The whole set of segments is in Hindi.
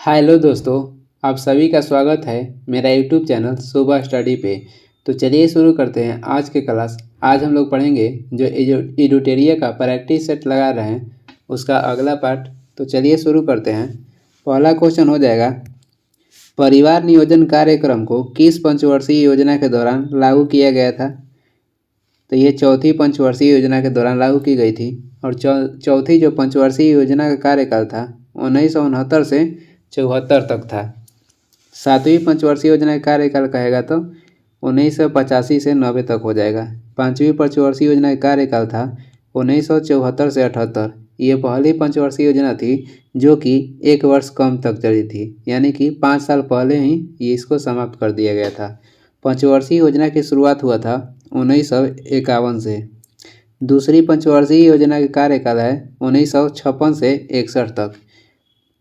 हेलो दोस्तों, आप सभी का स्वागत है मेरा यूट्यूब चैनल सुबह स्टडी पे। तो चलिए शुरू करते हैं आज के क्लास। आज हम लोग पढ़ेंगे जो एडुटेरिया का प्रैक्टिस सेट लगा रहे हैं उसका अगला पार्ट। तो चलिए शुरू करते हैं। पहला क्वेश्चन हो जाएगा, परिवार नियोजन कार्यक्रम को किस पंचवर्षीय योजना के दौरान लागू किया गया था। तो ये चौथी पंचवर्षीय योजना के दौरान लागू की गई थी और चौथी जो पंचवर्षीय योजना का कार्यकाल था 1969 से 74 तक था। सातवीं पंचवर्षीय योजना का कार्यकाल कहेगा तो 1985 से 90 तक हो जाएगा। पाँचवीं पंचवर्षीय योजना का कार्यकाल था 1974 से 78। ये पहली पंचवर्षीय योजना थी जो कि 1 वर्ष कम तक चली थी, यानी कि 5 साल पहले ही ये इसको समाप्त कर दिया गया था। पंचवर्षीय योजना की शुरुआत हुआ था 1951 से। दूसरी पंचवर्षीय योजना का कार्यकाल है 1956 से 61 तक।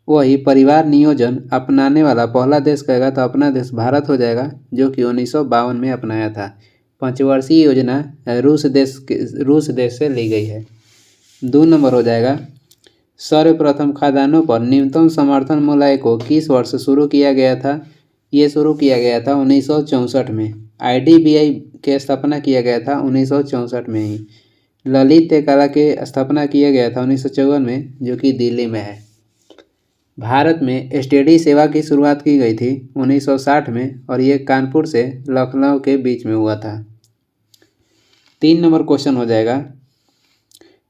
वही परिवार नियोजन अपनाने वाला पहला देश कहेगा तो अपना देश भारत हो जाएगा, जो कि 1952 में अपनाया था। पंचवर्षीय योजना रूस देश से ली गई है। 2 नंबर हो जाएगा, सर्वप्रथम खाद्यान्नों पर न्यूनतम समर्थन मूल्य को किस वर्ष शुरू किया गया था। ये शुरू किया गया था 1964 में। IDBI के स्थापना किया गया था 1964 में ही। ललित कला के स्थापना किया गया था 1954 में, जो कि दिल्ली में है। भारत में एसटीडी सेवा की शुरुआत की गई थी 1960 में और ये कानपुर से लखनऊ के बीच में हुआ था। 3 नंबर क्वेश्चन हो जाएगा,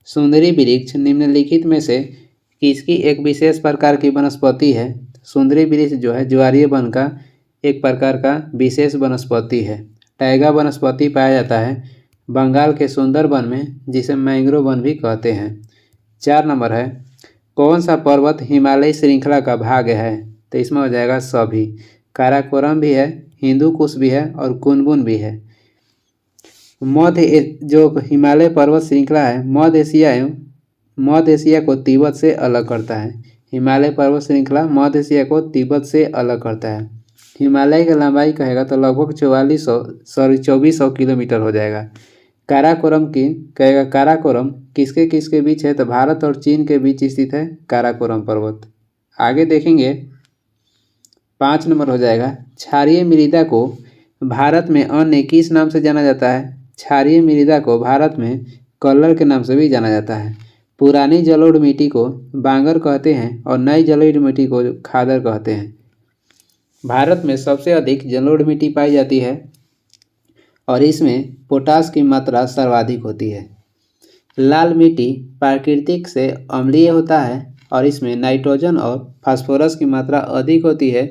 सुंदरी वृक्ष निम्नलिखित में से किसकी एक विशेष प्रकार की वनस्पति है। सुंदरी वृक्ष जो है ज्वारीय वन का एक प्रकार का विशेष वनस्पति है। टैगा वनस्पति पाया जाता है बंगाल के सुंदर वन में, जिसे मैंग्रोव वन भी कहते हैं। 4 नंबर है, कौन सा पर्वत हिमालय श्रृंखला का भाग है। तो इसमें हो जाएगा सभी। काराकोरम भी है, हिंदू कुश भी है और कुनबुन भी है। जो हिमालय पर्वत श्रृंखला है मध्य एशिया को तिब्बत से अलग करता है। हिमालय पर्वत श्रृंखला मध्य एशिया को तिब्बत से अलग करता है। हिमालय की लंबाई कहेगा तो लगभग 2400 किलोमीटर हो जाएगा। काराकोरम की कहेगा, काराकोरम किसके किसके बीच है। तो भारत और चीन के बीच स्थित है काराकोरम पर्वत। आगे देखेंगे, 5 नंबर हो जाएगा, क्षारीय मृदा को भारत में अन्य किस नाम से जाना जाता है। क्षारीय मृदा को भारत में कल्लर के नाम से भी जाना जाता है। पुरानी जलोढ़ मिट्टी को बांगर कहते हैं और नई जलोढ़ मिट्टी को खादर कहते हैं। भारत में सबसे अधिक जलोढ़ मिट्टी पाई जाती है और इसमें पोटास की मात्रा सर्वाधिक होती है। लाल मिट्टी प्राकृतिक से अम्लीय होता है और इसमें नाइट्रोजन और फास्फोरस की मात्रा अधिक होती है।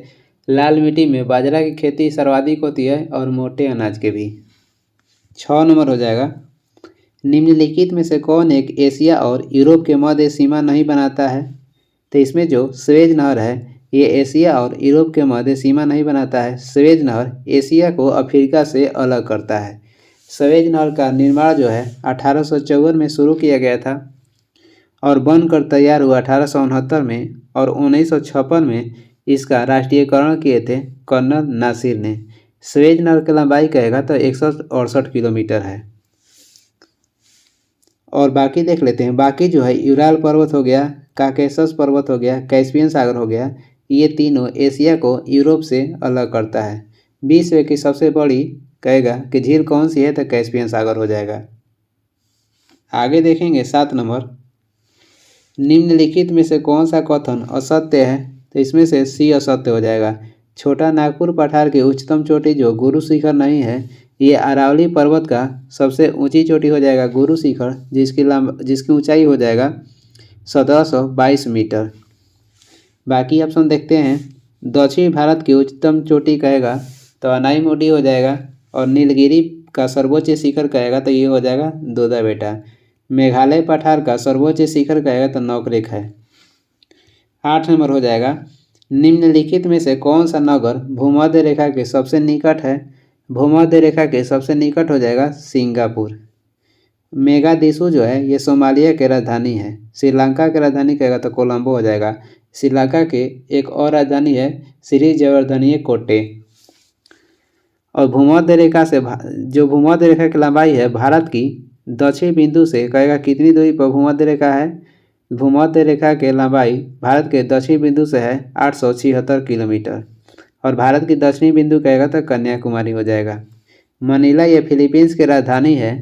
लाल मिट्टी में बाजरा की खेती सर्वाधिक होती है और मोटे अनाज के भी। 6 नंबर हो जाएगा, निम्नलिखित में से कौन एक एशिया और यूरोप के मध्य सीमा नहीं बनाता है। तो इसमें जो स्वेज नहर है ये एशिया और यूरोप के मध्य सीमा नहीं बनाता है। स्वेज नहर एशिया को अफ्रीका से अलग करता है। स्वेज नहर का निर्माण जो है 1854 में शुरू किया गया था और बनकर तैयार हुआ 1869 में और 1956 में इसका राष्ट्रीयकरण किए थे कर्नल नासिर ने। स्वेज नहर की लंबाई कहेगा तो 168 किलोमीटर है। और बाकी देख लेते हैं। बाकी जो है यूराल पर्वत हो गया, काकेशस पर्वत हो गया, कैस्पियन सागर हो गया, ये तीनों एशिया को यूरोप से अलग करता है। विश्व की सबसे बड़ी कहेगा कि झील कौन सी है। तो कैस्पियन सागर हो जाएगा। आगे देखेंगे 7 नंबर, निम्नलिखित में से कौन सा कथन असत्य है। तो इसमें से सी असत्य हो जाएगा। छोटा नागपुर पठार की उच्चतम चोटी जो गुरु शिखर नहीं है, ये अरावली पर्वत का सबसे ऊंची चोटी हो जाएगा गुरु शिखर, जिसकी ऊंचाई हो जाएगा 1722 मीटर। बाकी ऑप्शन देखते हैं। दक्षिण भारत की उच्चतम चोटी कहेगा तो अनाईमुडी हो जाएगा और नीलगिरी का सर्वोच्च शिखर कहेगा तो ये हो जाएगा दोदा बेटा। मेघालय पठार का सर्वोच्च शिखर कहेगा तो नौकरेक है। 8 नंबर हो जाएगा, निम्नलिखित में से कौन सा नगर भूमध्य रेखा के सबसे निकट है। भूमध्य रेखा के सबसे निकट हो जाएगा सिंगापुर। मेगादिशु जो है ये सोमालिया की राजधानी है। श्रीलंका की राजधानी कहेगा तो कोलंबो हो जाएगा। श्रीलंका के एक और राजधानी है श्री जयवर्धनीय कोटे। और भूमध्य रेखा से जो भूमध्य रेखा की लंबाई है भारत की दक्षिण बिंदु से कहेगा कितनी दूरी पर भूमध्य रेखा है। भूमध्य रेखा के लंबाई भारत के दक्षिणी बिंदु से है 876 किलोमीटर और भारत की दक्षिणी बिंदु कहेगा तो कन्याकुमारी हो जाएगा। मनीला ये फिलीपींस की राजधानी है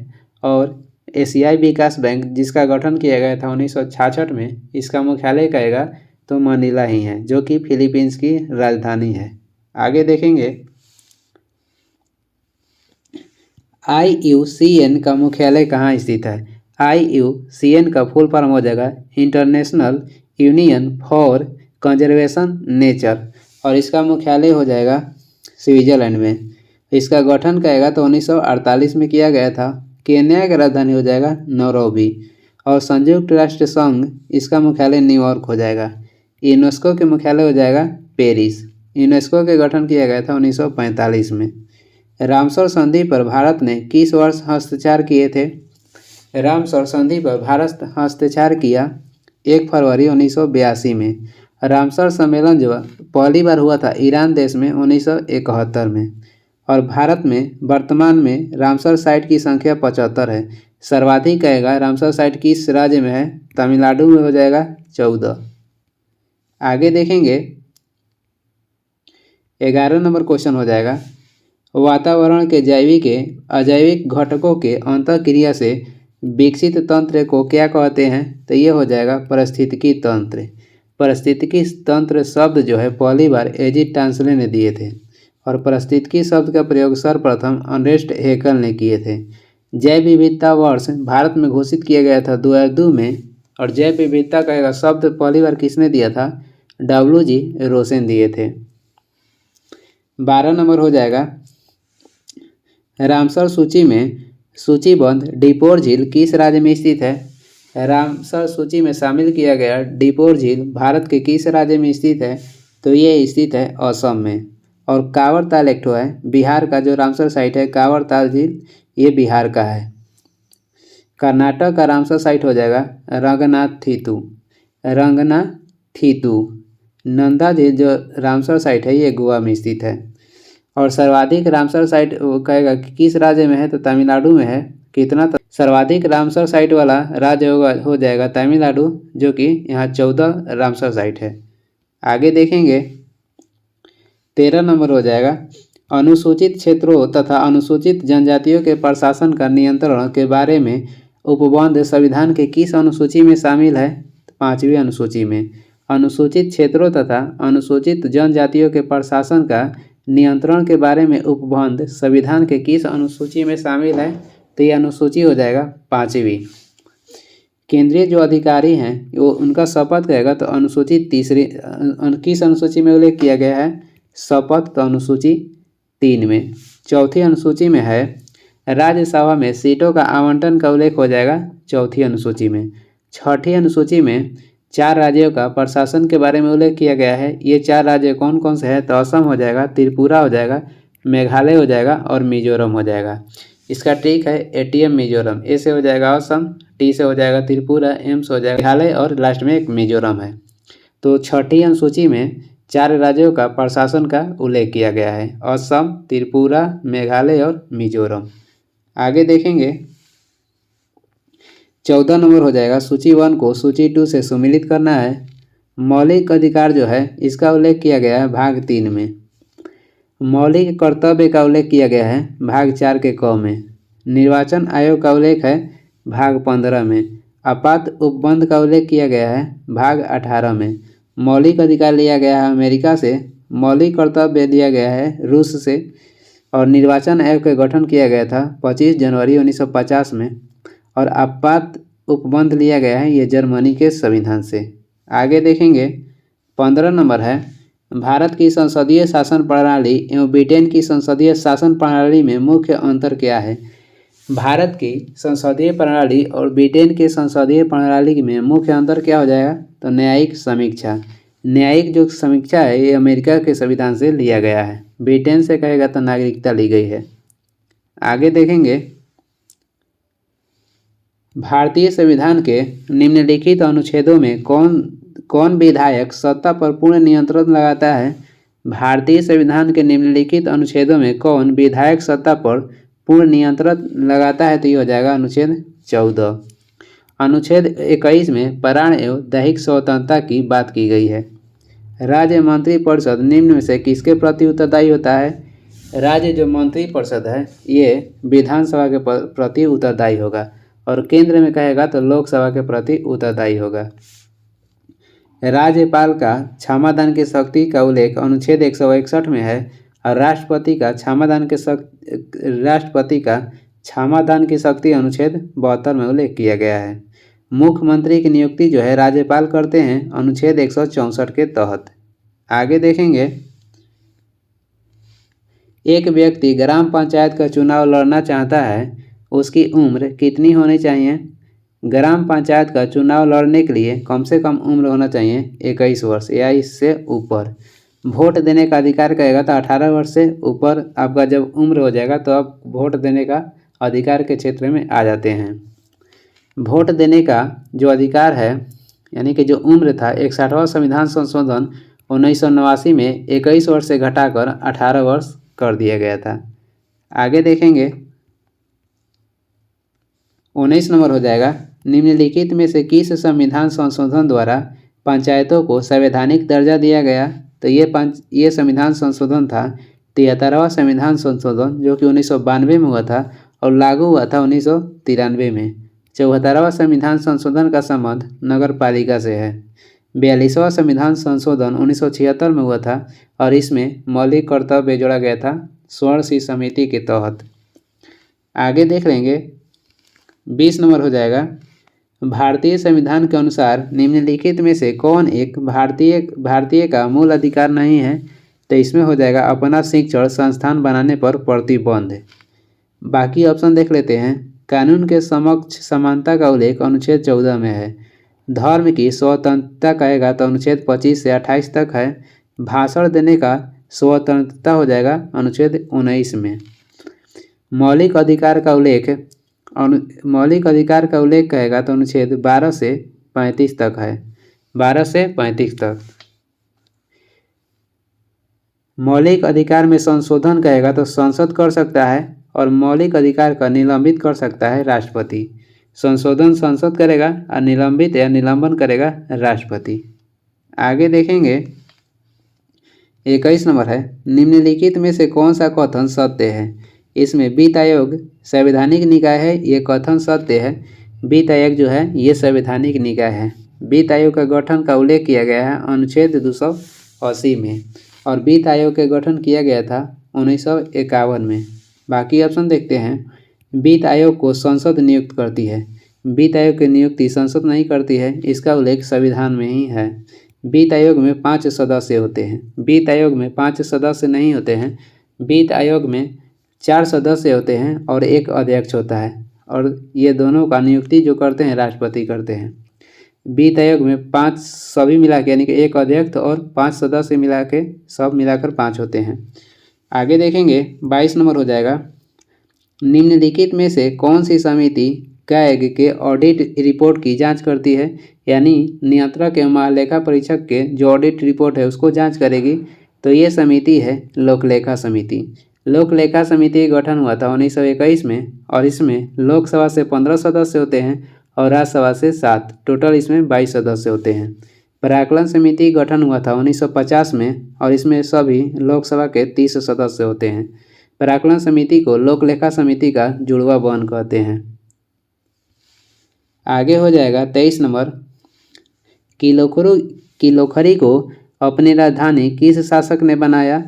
और एशियाई विकास बैंक जिसका गठन किया गया था 1966 में, इसका मुख्यालय कहेगा तो मनीला ही है जो कि फिलीपींस की राजधानी है। आगे देखेंगे IUCN का मुख्यालय कहाँ स्थित है। IUCN का फुल फॉर्म हो जाएगा international union for conservation nature और इसका मुख्यालय हो जाएगा स्विट्जरलैंड में। इसका गठन कहेगा तो 1948 में किया गया था। केन्या की राजधानी हो जाएगा नैरोबी और संयुक्त राष्ट्र संघ इसका मुख्यालय न्यूयॉर्क हो जाएगा। यूनेस्को के मुख्यालय हो जाएगा पेरिस। यूनेस्को के गठन किया गया था 1945 में। रामसर संधि पर भारत ने किस वर्ष हस्ताक्षर किए थे। रामसर संधि पर भारत हस्ताक्षर किया 1 फरवरी 1982 में। रामसर सम्मेलन जो पहली बार हुआ था ईरान देश में 1971 में और भारत में वर्तमान में रामसर साइट की संख्या 75 है। सर्वाधिक कहेगा रामसर साइट किस राज्य में है, तमिलनाडु में हो जाएगा 14। आगे देखेंगे 11 नंबर क्वेश्चन हो जाएगा वातावरण के जैविक के अजैविक घटकों के अंतःक्रिया से विकसित तंत्र को क्या कहते हैं, तो ये हो जाएगा पारिस्थितिकी तंत्र। पारिस्थितिकी तंत्र शब्द जो है पहली बार एजी टांसले ने दिए थे और पारिस्थितिकी शब्द का प्रयोग सर्वप्रथम अर्नेस्ट हैकेल ने किए थे। जैव विविधता वर्ष भारत में घोषित किया गया था 2002 में और जैव विविधता का शब्द पहली बार किसने दिया था, WG रोसेन दिए थे। 12 नंबर हो जाएगा रामसर सूची में सूचीबद्ध डिपोर झील किस राज्य में स्थित है। रामसर सूची में शामिल किया गया डिपोर झील भारत के किस राज्य में स्थित है, तो ये स्थित है असम में। और कांवर ताल एक है बिहार का, जो रामसर साइट है कांवर ताल झील ये बिहार का है। कर्नाटक का रामसर साइट हो जाएगा रंगनाथीतू। नंदा झील जो रामसर साइट है ये गोवा में स्थित है। और सर्वाधिक रामसर साइट कहेगा कि किस राज्य में है, तो तमिलनाडु में है। कितना तो सर्वाधिक रामसर साइट वाला राज्य हो जाएगा तमिलनाडु, जो कि यहाँ 14 रामसर साइट है। आगे देखेंगे 13 नंबर हो जाएगा अनुसूचित क्षेत्रों तथा अनुसूचित जनजातियों के प्रशासन का नियंत्रण के बारे में उपबंध संविधान के किस अनुसूची में शामिल है, 5वीं अनुसूची में। अनुसूचित क्षेत्रों तथा अनुसूचित जनजातियों के प्रशासन का नियंत्रण के बारे में उपबंध संविधान के किस अनुसूची में शामिल है, तो ये अनुसूची हो जाएगा 5वीं। केंद्रीय जो अधिकारी हैं वो उनका शपथ कहेगा तो अनुसूची 3 किस अनुसूची में उल्लेख किया गया है, शपथ तो अनुसूची 3 में। 4थी अनुसूची में है राज्यसभा में सीटों का आवंटन का उल्लेख हो जाएगा 4थी अनुसूची में। 6ठी अनुसूची में 4 राज्यों का प्रशासन के बारे में उल्लेख किया गया है। ये 4 राज्य कौन कौन से हैं, तो असम हो जाएगा, त्रिपुरा हो जाएगा, मेघालय हो जाएगा और मिजोरम हो जाएगा। इसका ट्रिक है ATM मिजोरम। ए से हो जाएगा असम, T से हो जाएगा त्रिपुरा, M से हो जाएगा मेघालय और लास्ट में एक मिजोरम है। तो 6ठी अनुसूची में 4 राज्यों का प्रशासन का उल्लेख किया गया है, असम, त्रिपुरा, मेघालय और मिजोरम। आगे देखेंगे 14 नंबर हो जाएगा सूची 1 को सूची 2 से सम्मिलित करना है। मौलिक अधिकार जो है इसका उल्लेख किया गया है भाग 3 में। मौलिक कर्तव्य का उल्लेख किया गया है भाग 4 के क में। निर्वाचन आयोग का उल्लेख है भाग 15 में। आपात उपबंध का उल्लेख किया गया है भाग 18 में। मौलिक अधिकार लिया गया है अमेरिका से। मौलिक कर्तव्य दिया गया है रूस से। और निर्वाचन आयोग का गठन किया गया था 25 जनवरी 1950 में। और आपात उपबंध लिया गया है ये जर्मनी के संविधान से। आगे देखेंगे 15 नंबर है भारत की संसदीय शासन प्रणाली एवं ब्रिटेन की संसदीय शासन प्रणाली में मुख्य अंतर क्या है। भारत की संसदीय प्रणाली और ब्रिटेन के संसदीय प्रणाली में मुख्य अंतर क्या हो जाएगा, तो न्यायिक समीक्षा। न्यायिक जो समीक्षा है ये अमेरिका के संविधान से लिया गया है। ब्रिटेन से कहेगा तो नागरिकता ली गई है। आगे देखेंगे भारतीय संविधान के निम्नलिखित अनुच्छेदों में कौन विधायक सत्ता पर पूर्ण नियंत्रण लगाता है। भारतीय संविधान के निम्नलिखित अनुच्छेदों में कौन विधायक सत्ता पर पूर्ण नियंत्रण लगाता है, तो ये हो जाएगा अनुच्छेद 14। अनुच्छेद 21 में प्राण एवं दैहिक स्वतंत्रता की बात की गई है। राज्य मंत्रिपरिषद निम्न में से किसके प्रति उत्तरदायी होता है? राज्य जो मंत्रिपरिषद है ये विधानसभा के प्रति उत्तरदायी होगा और केंद्र में कहेगा तो लोकसभा के प्रति उत्तरदायी होगा। राज्यपाल का क्षमादान की शक्ति का उल्लेख अनुच्छेद 161 में है और राष्ट्रपति का क्षमादान की शक्ति अनुच्छेद 72 में उल्लेख किया गया है। मुख्यमंत्री की नियुक्ति जो है राज्यपाल करते हैं अनुच्छेद 164 के तहत। आगे देखेंगे, एक व्यक्ति ग्राम पंचायत का चुनाव लड़ना चाहता है, उसकी उम्र कितनी होनी चाहिए? ग्राम पंचायत का चुनाव लड़ने के लिए कम से कम उम्र होना चाहिए 21 वर्ष या इससे ऊपर। वोट देने का अधिकार कहेगा तो 18 वर्ष से ऊपर आपका जब उम्र हो जाएगा तो आप वोट देने का अधिकार के क्षेत्र में आ जाते हैं। वोट देने का जो अधिकार है यानी कि जो उम्र था 61वां संविधान संशोधन 1989 में 21 वर्ष से घटाकर 18 वर्ष कर दिया गया था। आगे देखेंगे, 19 नंबर हो जाएगा, निम्नलिखित में से किस संविधान संशोधन द्वारा पंचायतों को संवैधानिक दर्जा दिया गया? तो ये संविधान संशोधन था 73वां संविधान संशोधन जो कि 1992 में हुआ था और लागू हुआ था 1993 में। 74वां संविधान संशोधन का संबंध नगर पालिका से है। 42वां संविधान संशोधन 1976 में हुआ था और इसमें मौलिक कर्तव्य जोड़ा गया था स्वर्ण सिंह समिति के तहत। आगे देख लेंगे, 20 नंबर हो जाएगा, भारतीय संविधान के अनुसार निम्नलिखित में से कौन एक भारतीय का मूल अधिकार नहीं है? तो इसमें हो जाएगा अपना शिक्षण संस्थान बनाने पर प्रतिबंध। बाकी ऑप्शन देख लेते हैं। कानून के समक्ष समानता का उल्लेख अनुच्छेद 14 में है। धर्म की स्वतंत्रता कहेगा तो अनुच्छेद 25 से 28 तक है। भाषण देने का स्वतंत्रता हो जाएगा अनुच्छेद 19 में। मौलिक अधिकार का उल्लेख कहेगा तो अनुच्छेद 12 से 35 तक है। 12 से 35 तक। मौलिक अधिकार में संशोधन कहेगा तो संसद कर सकता है और मौलिक अधिकार का निलंबित कर सकता है राष्ट्रपति। संशोधन संसद करेगा और निलंबित या निलंबन करेगा राष्ट्रपति। आगे देखेंगे, 21 नंबर है, निम्नलिखित में से कौन सा कथन सत्य है? इसमें वित्त आयोग संवैधानिक निकाय है, ये कथन सत्य है। वित्त आयोग जो है ये संवैधानिक निकाय है। वित्त आयोग का गठन का उल्लेख किया गया है अनुच्छेद 280 में और वित्त आयोग का गठन किया गया था 1951 में। बाकी ऑप्शन देखते हैं। वित्त आयोग को संसद नियुक्त करती है। वित्त आयोग की नियुक्ति संसद नहीं करती है, इसका उल्लेख संविधान में ही है। वित्त आयोग में 5 सदस्य होते हैं। वित्त आयोग में 5 सदस्य नहीं होते हैं। वित्त आयोग में 4 सदस्य होते हैं और एक अध्यक्ष होता है और ये दोनों का नियुक्ति जो करते हैं राष्ट्रपति करते हैं। वित्त आयोग में 5 सभी मिला के यानी कि एक अध्यक्ष और 5 सदस्य मिला के सब मिलाकर 5 होते हैं। आगे देखेंगे, 22 नंबर हो जाएगा, निम्नलिखित में से कौन सी समिति कैग के ऑडिट रिपोर्ट की जांच करती है? यानी नियंत्रक एवं महालेखा परीक्षक के जो ऑडिट रिपोर्ट है उसको जांच करेगी। तो ये समिति है लोकलेखा समिति। लोकलेखा समिति का गठन हुआ था 1921 में और इसमें लोकसभा से 15 सदस्य होते हैं और राज्यसभा से 7, टोटल इसमें 22 सदस्य होते हैं। प्राक्कलन समिति का गठन हुआ था 1950 में और इसमें सभी लोकसभा के 30 सदस्य होते हैं। प्राक्कलन समिति को लोकलेखा समिति का जुड़वा बहन कहते हैं। आगे हो जाएगा 23 नंबर, किलोखरी को अपनी राजधानी किस शासक ने बनाया?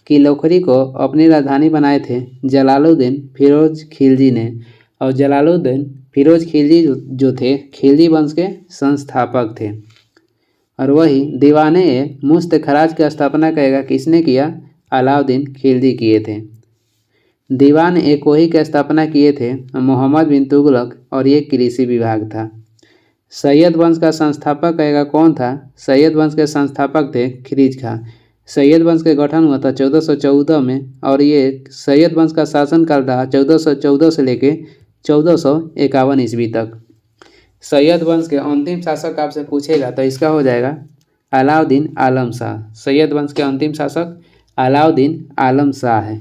किलोखरी को अपनी राजधानी बनाए थे जलालुद्दीन फिरोज खिलजी ने और जलालुद्दीन फिरोज खिलजी जो थे खिलजी वंश के संस्थापक थे। और वही दीवाने मुफ्त खराज की स्थापना कहेगा किसने किया? अलाउद्दीन खिलजी किए थे। दीवान ए कोही की स्थापना किए थे मोहम्मद बिन तुगलक और ये कृषि विभाग था। सैयद वंश का संस्थापक कहेगा कौन था? सैयद वंश के संस्थापक थे खिरीज खां। सैयद वंश के गठन हुआ था 1414 में और ये सैयद वंश का शासनकाल रहा 1414 से लेके 1451 ईस्वी तक। सैयद वंश के अंतिम शासक आपसे पूछेगा तो इसका हो जाएगा अलाउद्दीन आलम शाह। सैयद वंश के अंतिम शासक अलाउद्दीन आलम शाह है।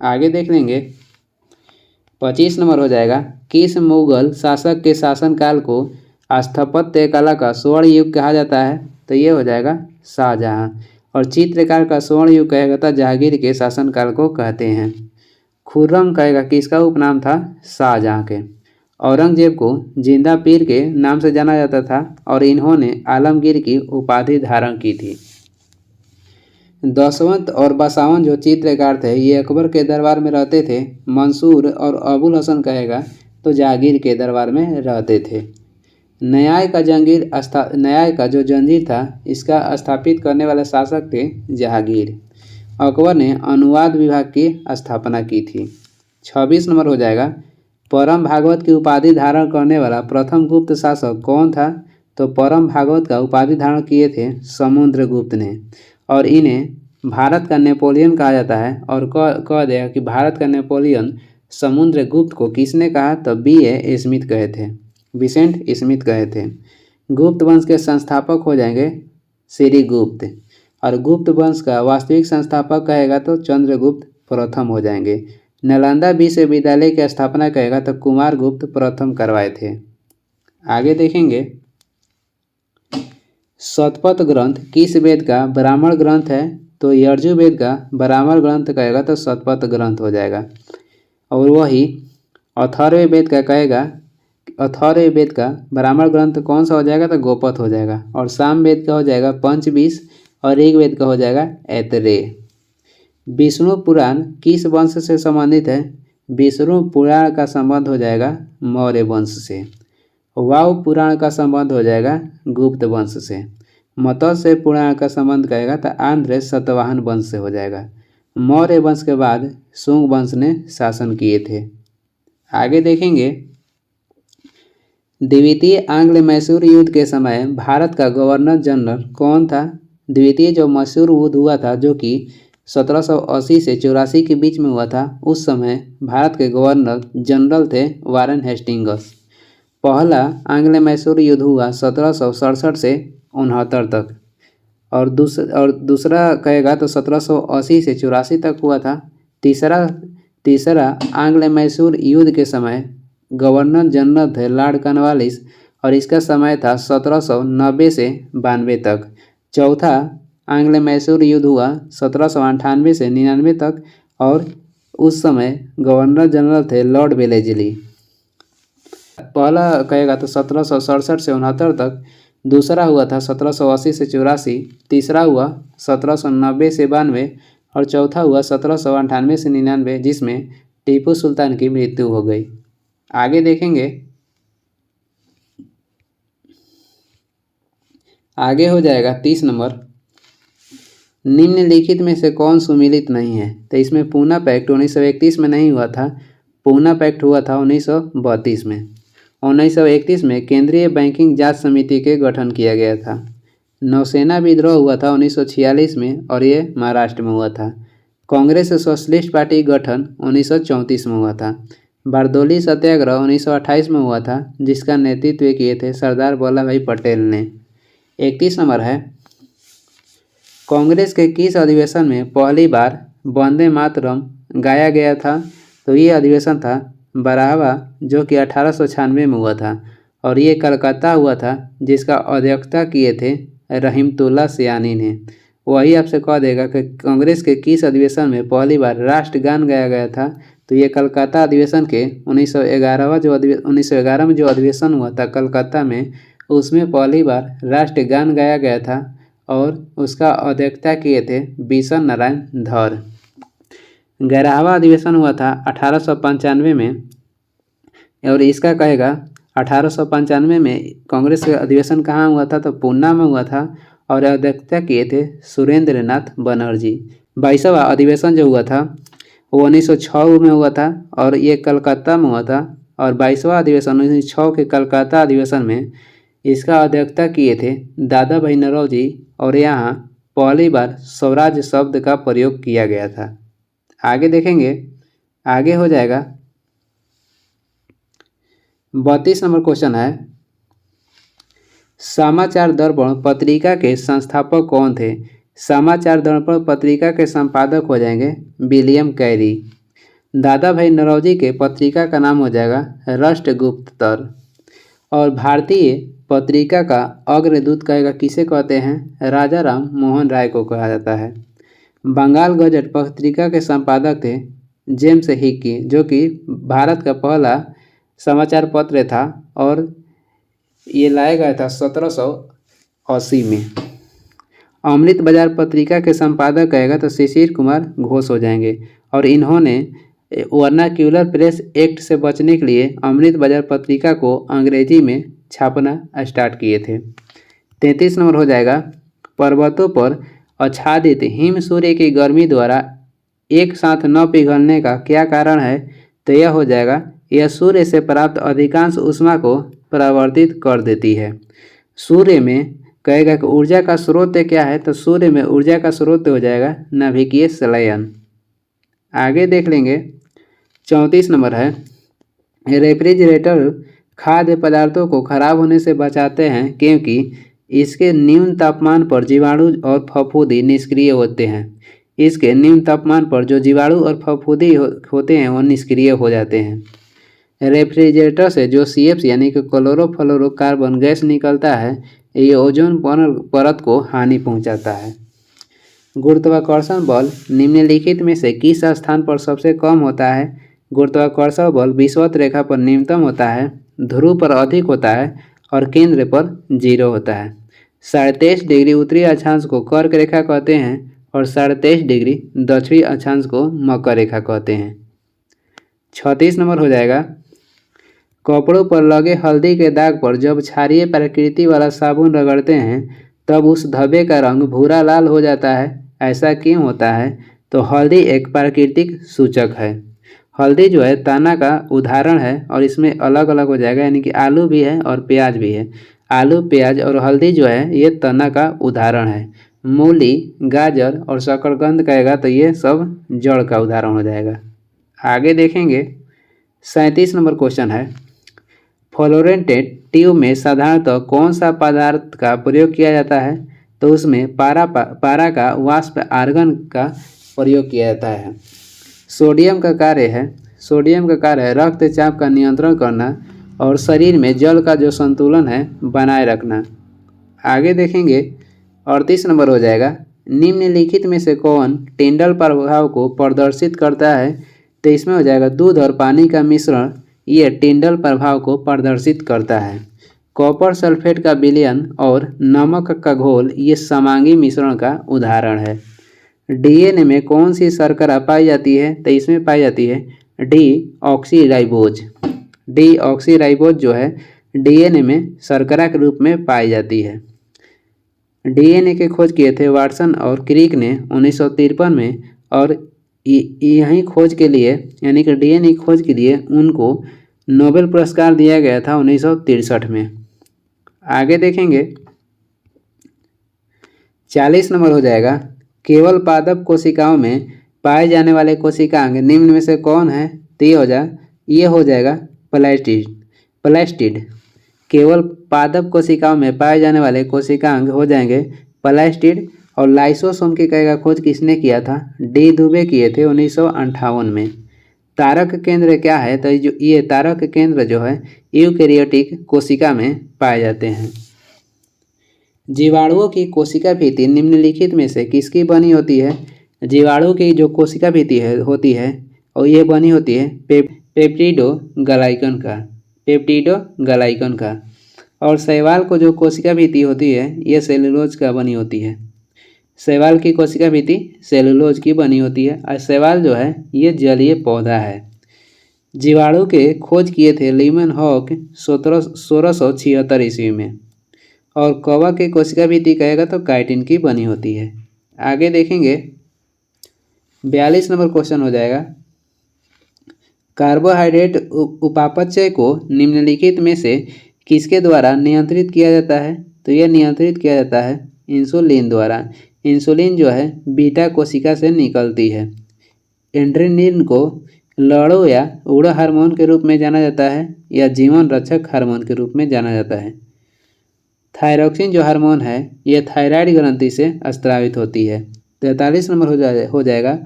आगे देख लेंगे, 25 नंबर हो जाएगा, किस मुगल शासक के शासनकाल को स्थापत्य कला का स्वर्ण युग कहा जाता है तो ये हो जाएगा शाहजहां। और चित्रकार का स्वर्ण युग कहा जाता है जहांगीर के शासनकाल को कहते हैं। खुर्रम कहेगा किसका उपनाम था? शाहजहां के। औरंगजेब को जिंदा पीर के नाम से जाना जाता था और इन्होंने आलमगीर की उपाधि धारण की थी। दशवंत और बसावन जो चित्रकार थे ये अकबर के दरबार में रहते थे। मंसूर और अबुल हसन कहेगा तो जहांगीर के दरबार में रहते थे। न्याय का जो जंजीर था इसका स्थापित करने वाले शासक थे जहांगीर। अकबर ने अनुवाद विभाग की स्थापना की थी। 26 नंबर हो जाएगा, परम भागवत की उपाधि धारण करने वाला प्रथम गुप्त शासक कौन था? तो परम भागवत का उपाधि धारण किए थे समुद्रगुप्त ने। और इन्हें भारत का नेपोलियन कहा जाता है। और कह देगा कि भारत का नेपोलियन समुद्रगुप्त को किसने कहा? तो B.A. स्मिथ कहे थे, विसेंट स्मिथ कहे थे। गुप्त वंश के संस्थापक हो जाएंगे श्रीगुप्त। और गुप्त वंश का वास्तविक संस्थापक कहेगा तो चंद्रगुप्त प्रथम हो जाएंगे। नालंदा विश्वविद्यालय की स्थापना कहेगा तो कुमारगुप्त प्रथम करवाए थे। आगे देखेंगे, शतपथ ग्रंथ किस वेद का ब्राह्मण ग्रंथ है? तो यजुर्वेद का ब्राह्मण ग्रंथ कहेगा तो शतपथ ग्रंथ हो जाएगा। और वही अथर्ववेद का कहेगा, अथर्ववेद का ब्राह्मण ग्रंथ कौन सा हो जाएगा? तो गोपथ हो जाएगा। और सामवेद का हो जाएगा पंचविश और ऋग्वेद का हो जाएगा ऐतरेय। विष्णु पुराण किस वंश से संबंधित है? विष्णु पुराण का संबंध हो जाएगा मौर्य वंश से। वायु पुराण का संबंध हो जाएगा गुप्त वंश से। मत्स्य पुराण का संबंध कहेगा तो आंध्र सतवाहन वंश से हो जाएगा। मौर्य वंश के बाद शुंग वंश ने शासन किए थे। आगे देखेंगे, द्वितीय आंग्ल मैसूर युद्ध के समय भारत का गवर्नर जनरल कौन था? द्वितीय जो मैसूर युद्ध हुआ था जो कि 1780 से 84 के बीच में हुआ था, उस समय भारत के गवर्नर जनरल थे वारेन हेस्टिंग्स। पहला आंग्ल मैसूर युद्ध हुआ 1767 से 69 तक। और दूसरा कहेगा तो 1780 से 84 तक हुआ था। तीसरा आंग्ल मैसूर युद्ध के समय गवर्नर जनरल थे लॉर्ड कॉर्नवालिस और इसका समय था 1790 से 92 तक। चौथा आंग्ल मैसूर युद्ध हुआ 1798 से 99 तक और उस समय गवर्नर जनरल थे लॉर्ड वेलेस्ली। पहला कहेगा तो 1767 से 69 तक, दूसरा हुआ था 1780 से 84, तीसरा हुआ 1790 से 92 और चौथा हुआ 1798 से 99 जिसमें टीपू सुल्तान की मृत्यु हो गई। आगे देखेंगे, आगे हो जाएगा 30 नंबर, निम्नलिखित में से कौन सुमिलित नहीं है? तो इसमें पूना पैक्ट 1931 में नहीं हुआ था। पूना पैक्ट हुआ था 1932 में। 1931 में केंद्रीय बैंकिंग जांच समिति के गठन किया गया था। नौसेना विद्रोह हुआ था 1946 में और ये महाराष्ट्र में हुआ था। कांग्रेस सोशलिस्ट पार्टी गठन 1934 में हुआ था। बारदोली सत्याग्रह 1928 में हुआ था जिसका नेतृत्व किए थे सरदार वल्लभ भाई पटेल ने। 31 नंबर है, कांग्रेस के किस अधिवेशन में पहली बार वंदे मातरम गाया गया था? तो ये अधिवेशन था बरावा जो कि 1896 में हुआ था और ये कलकत्ता हुआ था जिसका अध्यक्षता किए थे रहीमतुल्ला सियानी ने। वही आपसे कह देगा कि कांग्रेस के किस अधिवेशन में पहली बार राष्ट्रगान गाया गया था? तो ये कलकत्ता अधिवेशन के 1911 में जो अधिवेशन हुआ था कलकत्ता में, उसमें पहली बार राष्ट्रगान गाया गया था और उसका अध्यक्षता किए थे बिशन नारायण धर। 11वां अधिवेशन हुआ था 1895 में और इसका कहेगा 1895 में कांग्रेस का अधिवेशन कहाँ हुआ था? तो पूना में हुआ था और अध्यक्षता किए थे सुरेंद्र नाथ बनर्जी। 22वां अधिवेशन जो हुआ था वो 1906 में हुआ था और ये कलकत्ता में हुआ था और 22वां अधिवेशन 1906 के कलकत्ता अधिवेशन में इसका अध्यक्षता किए थे दादा भाई नौरोजी और यहाँ पहली बार स्वराज शब्द का प्रयोग किया गया था। आगे देखेंगे, आगे हो जाएगा 32 नंबर क्वेश्चन है, समाचार दर्पण पत्रिका के संस्थापक कौन थे? समाचार दर्पण पत्रिका के संपादक हो जाएंगे विलियम कैरी। दादा भाई नौरोजी के पत्रिका का नाम हो जाएगा राष्ट्रगुप्ततर। और भारतीय पत्रिका का अग्रदूत कहेगा किसे कहते हैं? राजा राम मोहन राय को कहा जाता है। बंगाल गजट पत्रिका के संपादक थे जेम्स हिकी, जो कि भारत का पहला समाचार पत्र था और ये लाया गया था 1780 में। अमृत बाजार पत्रिका के संपादक कहेगा तो शिशिर कुमार घोष हो जाएंगे और इन्होंने वर्नाक्यूलर प्रेस एक्ट से बचने के लिए अमृत बाजार पत्रिका को अंग्रेजी में छापना स्टार्ट किए थे। 33 नंबर हो जाएगा, पर्वतों पर आच्छादित हिम सूर्य की गर्मी द्वारा एक साथ न पिघलने का क्या कारण है? तो यह हो जाएगा, यह सूर्य से प्राप्त अधिकांश ऊष्मा को परावर्तित कर देती है। सूर्य में कहेगा कि ऊर्जा का स्रोत क्या है? तो सूर्य में ऊर्जा का स्रोत हो जाएगा नाभिकीय संलयन। आगे देख लेंगे, 34 नंबर है, रेफ्रिजरेटर खाद्य पदार्थों को खराब होने से बचाते हैं क्योंकि इसके न्यून तापमान पर जीवाणु और फफूंदी निष्क्रिय होते हैं। इसके न्यून तापमान पर जो जीवाणु और फफूंदी होते हैं वो निष्क्रिय हो जाते हैं। रेफ्रिजरेटर से जो CFC यानी कि क्लोरोफ्लोरोकार्बन गैस निकलता है, ये ओजोन परत को हानि पहुंचाता है। गुरुत्वाकर्षण बल निम्नलिखित में से किस स्थान पर सबसे कम होता है? गुरुत्वाकर्षण बल विषुवत रेखा पर न्यूनतम होता है, ध्रुव पर अधिक होता है और केंद्र पर 0 होता है। 23.5 डिग्री उत्तरी अक्षांश को कर्क रेखा कहते हैं और 23.5 डिग्री दक्षिणी अक्षांश को मकर रेखा कहते हैं। 36 नंबर हो जाएगा, कपड़ों पर लगे हल्दी के दाग पर जब क्षारीय प्रकृति वाला साबुन रगड़ते हैं तब उस धब्बे का रंग भूरा लाल हो जाता है। ऐसा क्यों होता है? तो हल्दी एक प्राकृतिक सूचक है। हल्दी जो है तना का उदाहरण है और इसमें अलग अलग हो जाएगा, यानी कि आलू भी है और प्याज भी है। आलू, प्याज और हल्दी जो है ये तना का उदाहरण है। मूली, गाजर और शकरकंद कहेगा तो ये सब जड़ का उदाहरण हो जाएगा। आगे देखेंगे, 37 नंबर क्वेश्चन है, फ्लोरेंटेड ट्यूब में साधारणतः कौन सा पदार्थ का प्रयोग किया जाता है? तो उसमें पारा का वाष्प आर्गन का प्रयोग किया जाता है। सोडियम का कार्य है रक्तचाप का नियंत्रण करना और शरीर में जल का जो संतुलन है बनाए रखना। आगे देखेंगे, 38 नंबर हो जाएगा, निम्नलिखित में से कौन टिंडल प्रभाव को प्रदर्शित करता है? तो इसमें हो जाएगा दूध और पानी का मिश्रण, ये टिंडल प्रभाव को प्रदर्शित करता है। कॉपर सल्फेट का विलयन और नमक का घोल ये समांगी मिश्रण का उदाहरण है। DNA में कौन सी शर्करा पाई जाती है? तो इसमें पाई जाती है डीऑक्सीराइबोज। डीऑक्सीराइबोज जो है DNA में शर्करा के रूप में पाई जाती है। DNA के खोज किए थे वाटसन और क्रिक ने 1953 में और यही खोज के लिए यानी कि DNA खोज के लिए उनको नोबेल पुरस्कार दिया गया था 1963 में। आगे देखेंगे, 40 नंबर हो जाएगा, केवल पादप कोशिकाओं में पाए जाने वाले कोशिकांग निम्न में से कौन है? तो ये हो जाएगा प्लास्टिड। केवल पादप कोशिकाओं में पाए जाने वाले कोशिकांग हो जाएंगे प्लास्टिड। और लाइसोसोम की का खोज किसने किया था? डी दुबे किए थे 1958 में। तारक केंद्र क्या है? तो ये तारक केंद्र जो है यूकैरियोटिक कोशिका में पाए जाते हैं। जीवाणुओं की कोशिका भित्ति निम्नलिखित में से किसकी बनी होती है? जीवाणु की जो कोशिका भित्ति होती है और ये बनी होती है पेप्टिडोग्लाइकन का। और शैवाल को जो कोशिका भित्ति होती है ये सेलुलोज का बनी होती है। शैवाल की कोशिका भित्ति सेलुलोज की बनी होती है और शैवाल जो है ये जलीय पौधा है। जीवाणु के खोज किए थे लीमनहॉक 1676 ईस्वी में। और कौवा की कोशिका भित्ति कहेगा तो काइटिन की बनी होती है। आगे देखेंगे, 42 नंबर क्वेश्चन हो जाएगा, कार्बोहाइड्रेट उपापचय को निम्नलिखित में से किसके द्वारा नियंत्रित किया जाता है? तो यह नियंत्रित किया जाता है इंसुलिन द्वारा। इंसुलिन जो है बीटा कोशिका से निकलती है। एड्रेनलिन को लड़ो या उड़ हार्मोन के रूप में जाना जाता है या जीवन रक्षक हार्मोन के रूप में जाना जाता है। थायरॉक्सिन जो हार्मोन है ये थायराइड ग्रंथि से स्रावित होती है। 43 नंबर हो जाएगा,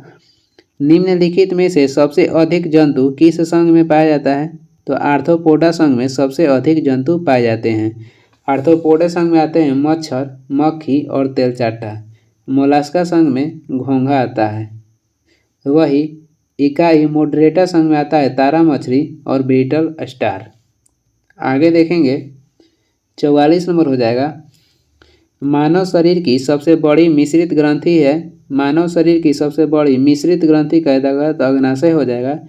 निम्नलिखित में से सबसे अधिक जंतु किस संघ में पाया जाता है? तो आर्थ्रोपोडा संघ में सबसे अधिक जंतु पाए जाते हैं। आर्थ्रोपोडा संघ में आते हैं मच्छर, मक्खी और तेलचाट्टा। मोलास्का संघ में घोंघा आता है। वही इकाई मोडरेटा संघ में आता है तारा मछली और बीटल स्टार। आगे देखेंगे 44 नंबर हो जाएगा। मानव शरीर की सबसे बड़ी मिश्रित ग्रंथि है। मानव शरीर की सबसे बड़ी मिश्रित ग्रंथि कह देगा तो अग्नाशय हो जाएगा।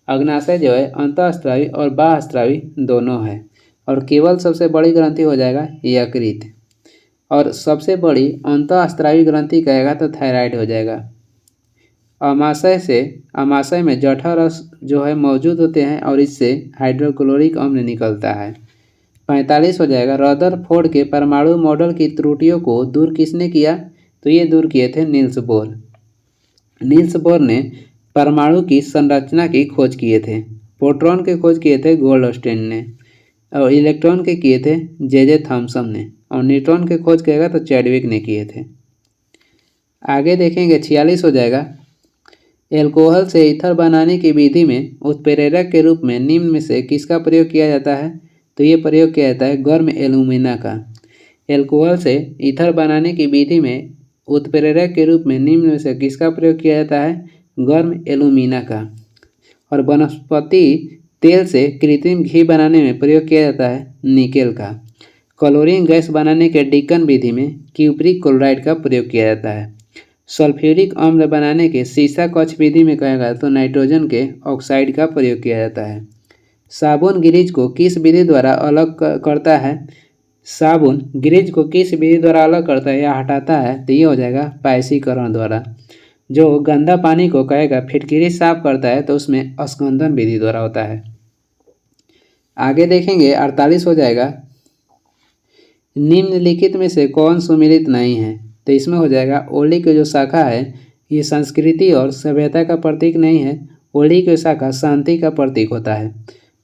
अग्नाशय जो है अंतःस्रावी और बाह्यस्रावी दोनों है। और केवल सबसे बड़ी ग्रंथि हो जाएगा यकृत। और सबसे बड़ी अंतःस्रावी ग्रंथि कहेगा तो थायराइड हो जाएगा। अमाशय में जठर रस जो है मौजूद होते हैं और इससे हाइड्रोक्लोरिक अम्ल निकलता है। 45 हो जाएगा। रदरफोर्ड के परमाणु मॉडल की त्रुटियों को दूर किसने किया? तो ये दूर किए थे नील्स बोर। नील्स बोर ने परमाणु की संरचना की खोज किए थे। प्रोटॉन के खोज किए थे गोल्डस्टीन ने और इलेक्ट्रॉन के किए थे जे थॉमसन ने और न्यूट्रॉन के खोज किएगा तो चैडविक ने किए थे। आगे देखेंगे 46 हो जाएगा। एल्कोहल से ईथर बनाने की विधि में उत्प्रेरक के रूप में निम्न में से किसका प्रयोग किया जाता है? तो ये प्रयोग किया जाता है गर्म एल्यूमिना का। एल्कोहल से ईथर बनाने की विधि में उत्प्रेरक के रूप में निम्न में से किसका प्रयोग किया जाता है? गर्म एल्यूमिना का। और वनस्पति तेल से कृत्रिम घी बनाने में प्रयोग किया जाता है निकेल का। क्लोरीन गैस बनाने के डिकन विधि में क्यूप्रिक क्लोराइड का प्रयोग किया जाता है। सल्फ्यूरिक अम्ल बनाने के सीसा कक्ष विधि में कहेगा तो नाइट्रोजन के ऑक्साइड का प्रयोग किया जाता है। साबुन गिरिज को किस विधि द्वारा अलग करता है? साबुन गिरिज को किस विधि द्वारा अलग करता है या हटाता है? तो ये हो जाएगा पायसीकरण द्वारा। जो गंदा पानी को कहेगा फिटकिरी साफ करता है तो उसमें अस्कंदन विधि द्वारा होता है। आगे देखेंगे 48 हो जाएगा। निम्नलिखित में से कौन सुमेलित नहीं है? तो इसमें हो जाएगा ओली की जो शाखा है ये संस्कृति और सभ्यता का प्रतीक नहीं है। ओली की शाखा शांति का प्रतीक होता है।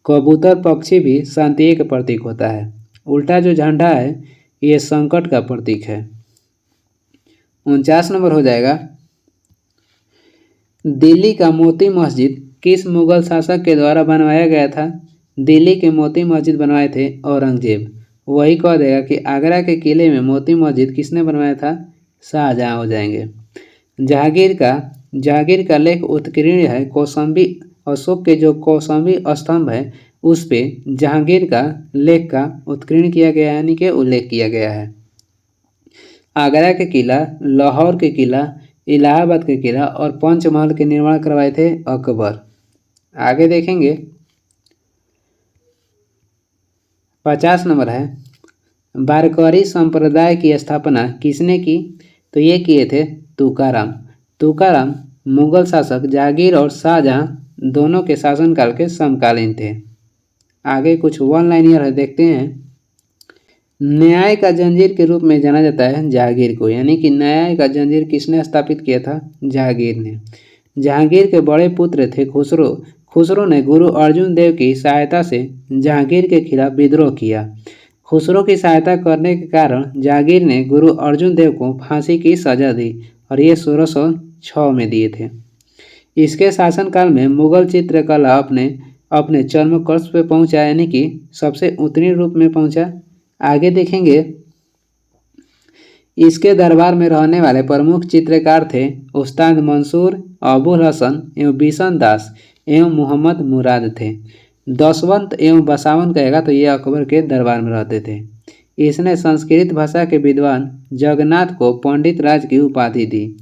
कबूतर पक्षी भी शांति का प्रतीक होता है। उल्टा जो झंडा है ये संकट का प्रतीक है। 49 नंबर हो जाएगा। दिल्ली का मोती मस्जिद किस मुगल शासक के द्वारा बनवाया गया था? दिल्ली के मोती मस्जिद बनवाए थे औरंगजेब। वही कह देगा कि आगरा के किले में मोती मस्जिद किसने बनवाया था? शाहजहां हो जाएंगे। जहांगीर का लेख उत्कीर्ण है। कौशाम्बी अशोक के जो कौशाम्बी स्तंभ है उस पे जहांगीर का लेख का उत्कीर्ण किया गया यानी कि उल्लेख किया गया है। आगरा के किला, लाहौर के किला, इलाहाबाद के किला और पंचमहल के निर्माण करवाए थे अकबर। आगे देखेंगे 50 नंबर है। वारकरी संप्रदाय की स्थापना किसने की? तो ये किए थे तुकाराम। तुकाराम मुगल शासक जहांगीर और शाहजहां दोनों के शासनकाल के समकालीन थे। आगे कुछ वन लाइनर है देखते हैं। न्याय का जंजीर के रूप में जाना जाता है जहांगीर को, यानी कि न्याय का जंजीर किसने स्थापित किया था? जहांगीर ने। जहांगीर के बड़े पुत्र थे खुसरो। खुसरो ने गुरु अर्जुन देव की सहायता से जहांगीर के खिलाफ विद्रोह किया। खुसरो की सहायता करने के कारण जहांगीर ने गुरु अर्जुन देव को फांसी की सजा दी और ये 1606 में दिए थे। इसके शासनकाल में मुगल चित्रकला अपने चरमोत्कर्ष पे पहुंचा, यानी कि सबसे उत्तीर्ण रूप में पहुंचा। आगे देखेंगे इसके दरबार में रहने वाले प्रमुख चित्रकार थे उस्ताद मंसूर, अबुल हसन एवं बिशन दास एवं मोहम्मद मुराद थे। दसवंत एवं बसावन कहेगा तो ये अकबर के दरबार में रहते थे। इसने संस्कृत भाषा के विद्वान जगन्नाथ को पंडित राज की उपाधि दी।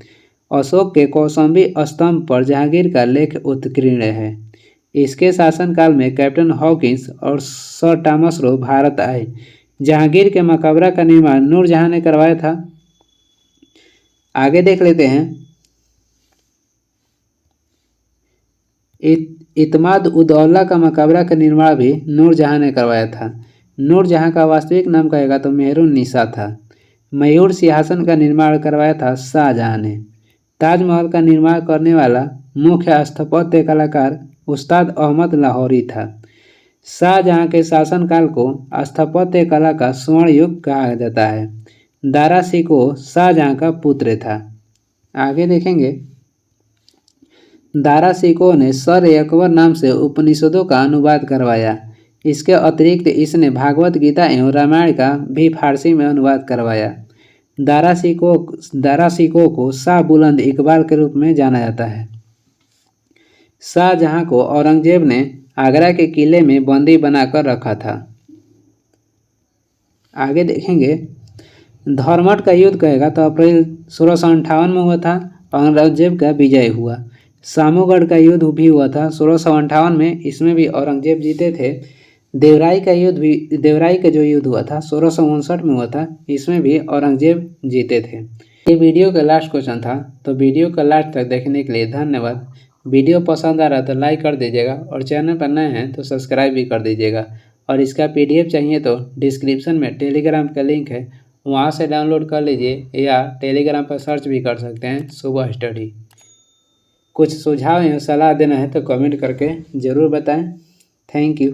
अशोक के कौशाम्बी स्तंभ पर जहांगीर का लेख उत्कीर्ण है। इसके शासनकाल में कैप्टन हॉकिंस और सर थॉमस रो भारत आए। जहांगीर के मकबरा का निर्माण नूरजहां ने करवाया था। आगे देख लेते हैं। इत्माद उद-दौला का मकबरा का निर्माण भी नूरजहां ने करवाया था। नूरजहां का वास्तविक नाम कहेगा तो मेहरुन्निसा था। मयूर सिंहासन का निर्माण करवाया था शाहजहां ने। ताजमहल का निर्माण करने वाला मुख्य स्थापत्य कलाकार उस्ताद अहमद लाहौरी था। शाहजहां के शासनकाल को स्थापत्य कला का स्वर्ण युग कहा जाता है। दारा शिकोह शाहजहां का पुत्र था। आगे देखेंगे दारा शिकोह ने सर अकबर नाम से उपनिषदों का अनुवाद करवाया। इसके अतिरिक्त इसने भागवत गीता एवं रामायण का भी फारसी में अनुवाद करवाया। दारा शिकोह को शाह बुलंद इकबाल के रूप में जाना जाता है। शाहजहां को औरंगजेब ने आगरा के किले में बंदी बनाकर रखा था। आगे देखेंगे, धर्मट का युद्ध कहेगा तो अप्रैल 1658 में हुआ था। औरंगजेब का विजय हुआ। सामोगढ़ का युद्ध भी हुआ था 1658 में, इसमें भी औरंगजेब जीते थे। देवराई का जो युद्ध हुआ था 1659 में हुआ था, इसमें भी औरंगजेब जीते थे। ये वीडियो का लास्ट क्वेश्चन था, तो वीडियो का लास्ट तक देखने के लिए धन्यवाद। वीडियो पसंद आ रहा तो लाइक कर दीजिएगा और चैनल पर नए हैं तो सब्सक्राइब भी कर दीजिएगा। और इसका PDF चाहिए तो डिस्क्रिप्शन में टेलीग्राम का लिंक है, वहाँ से डाउनलोड कर लीजिए या टेलीग्राम पर सर्च भी कर सकते हैं सुबह स्टडी। कुछ सुझाव या सलाह देना है तो कमेंट करके ज़रूर बताएं। Thank you.